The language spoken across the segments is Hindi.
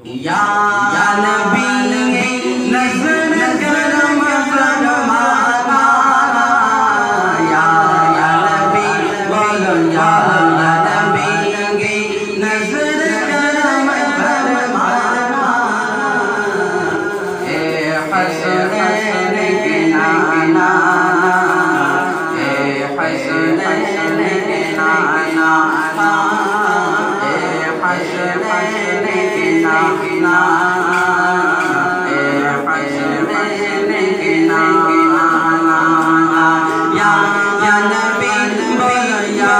या नबी नज़र करम फरमाना या नबी बोलो या नबी नज़र करम फरमाना ए हसनैन के नाना ए हसनैन के नाना ए हसनैन के नाना ए हसनैन के नाना या नबी बोलो या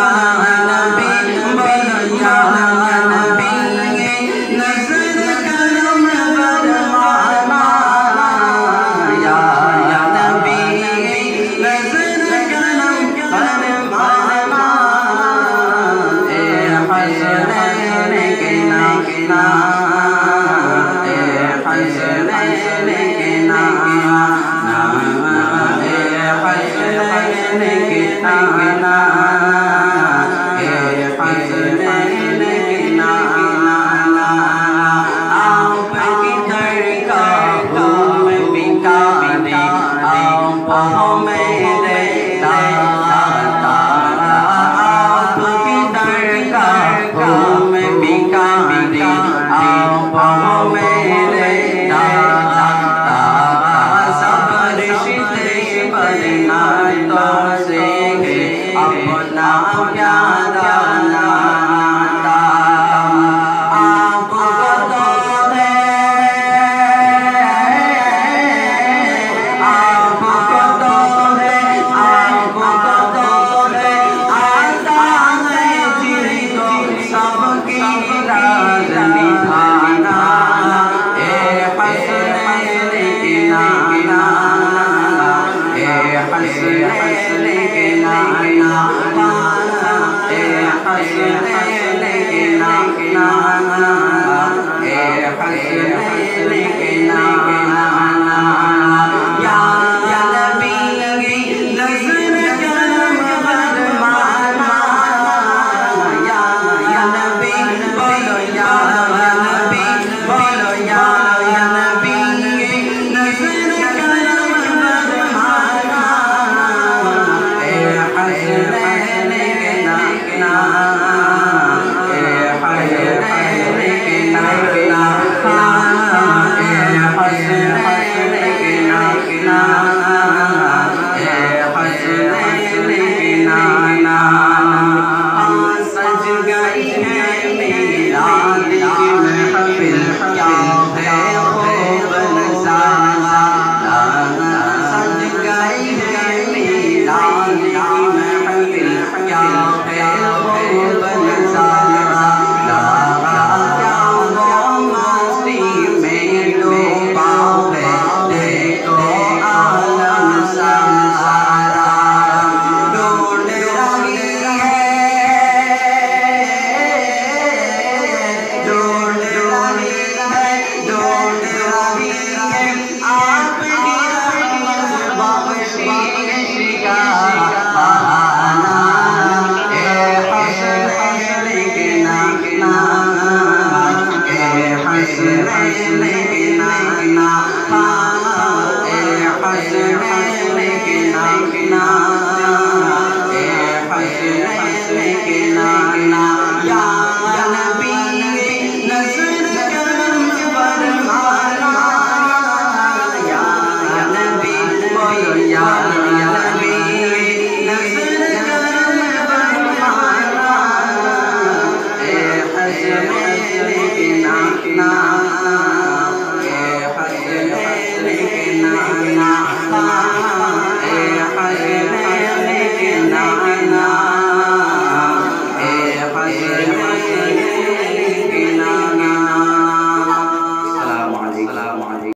नबी बोलो या नबी नज़र करम फरमाना या नबी नज़र करम फरमाना ए हसनैन के नाना ए हसनैन के नाना ए हसनैन के नाना ए हसनैन के नाना आपकी दरगाह में बिकाने आप मेरे दाता आपकी दरगाह में बिकाने आप मेरे दाता सब रिश्ते बदना तो से अपना प्यारा नाता आपको तो है आपको तो है आपको तो है आता है जी तो सबकी राज निभाना ए हसनैन के नाना ए हसनैन के नाना ए हसनैन के नाना ए हसनैन के नाना या नबी नज़र करम फरमाना या नबी बोलो या नबी बोलो या नबी नज़र करम फरमाना ए हसनैन के नाना ए हसनैन के नाना ए हसनैन के नाना ए हसनैन के नाना सज गई है मीलाद की महफिल क्या है खूब नज़ारा सज गई है मीलाद की महफिल क्या है खूब नज़ारा क्या वो मस्ती में डूबा है देखो आलम सारा ढूंढ रही है ढूंढ रही है ढूंढ रही है आपकी रहमत बख्शिश का बहाना ए हसनैन के नाना ए हसनैन के नाना ए हसनैन के नाना